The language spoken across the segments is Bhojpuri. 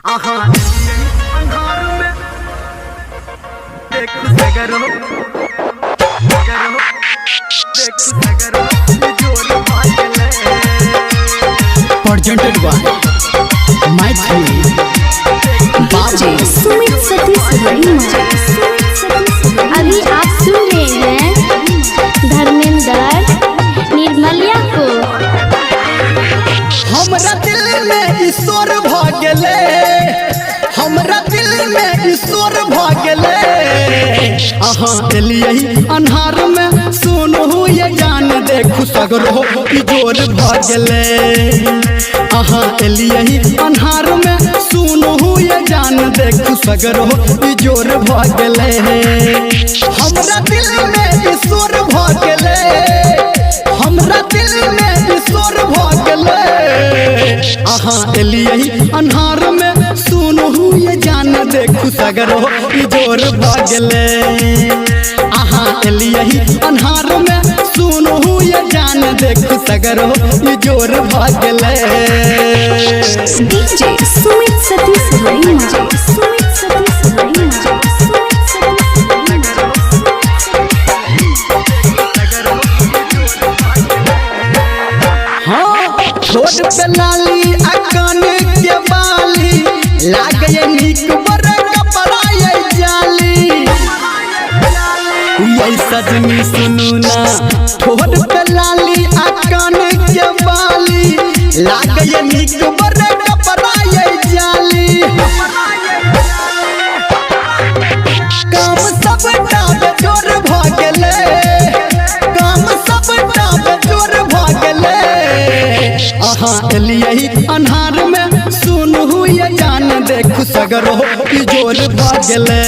Presented by Mythili DJ Sumit Satish रैना। अभी आप सुन रहे हैं धर्मेंद्र निर्मलिया को। हमरा दिल में ईश्वर भागले, हमरा दिल में ईश्वर भागले। एलियही अन्हार में सुनहु ये जान देखु सगरो जोर भागले। एलियही अन्हार में सुनहु ये जान देखु सगरो जोर भागले। हमरा दिल में ईश्वर भागले, हमरा दिल में ईश्वर भागले। एलियही अन्हार में सुनहु ये जान देखु सगरो जोर भागले। एलियही अन्हार में सुनहु ये जान देखु सगरो जोर भागले। डीजे सुमित सतीश रैना। छोट पे लाली अकान के बाली लागे निक बर कपड़ा ये जाली। ये सजनी सुनू ना, छोट पे लाली अकान के बाली लागे निक बर कपड़ा ये जाली। काम सब टाब जोर भागले, काम सब टाब जोर भागले। एलियही अन्हार में सुनहु ये जान देखु सगरो जोर भागले।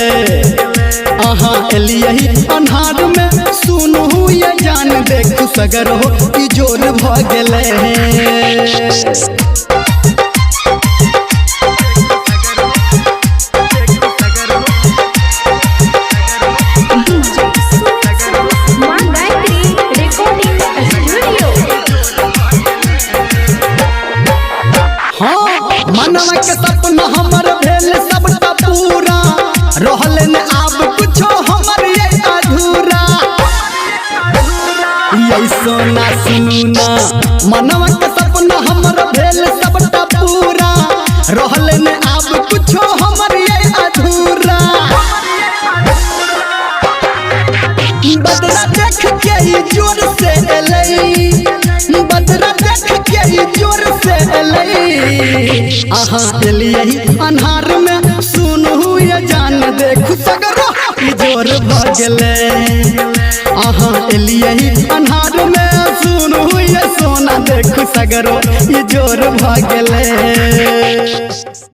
एलियही अन्हार में सुनहु ये जान देखु सगरो जोर भागले। मनवा के सपना हमर भेल सबटा पूरा, रहल न आब कुछो हमर ये अधूरा। ये सोना सुनू ना, मनवा के सपना हमर भेल सबटा पूरा, रहल न आब कुछो हमर ये अधूरा। बदरा देख के ही जोर से एलै, बदरा देख के ही जोर से एलै। एलियही अन्हार में सुनहु ये जान देखु सगरो जोर भागले। एलियही अन्हार में सुनहु ये सोना देखु सगरो जोर भागले।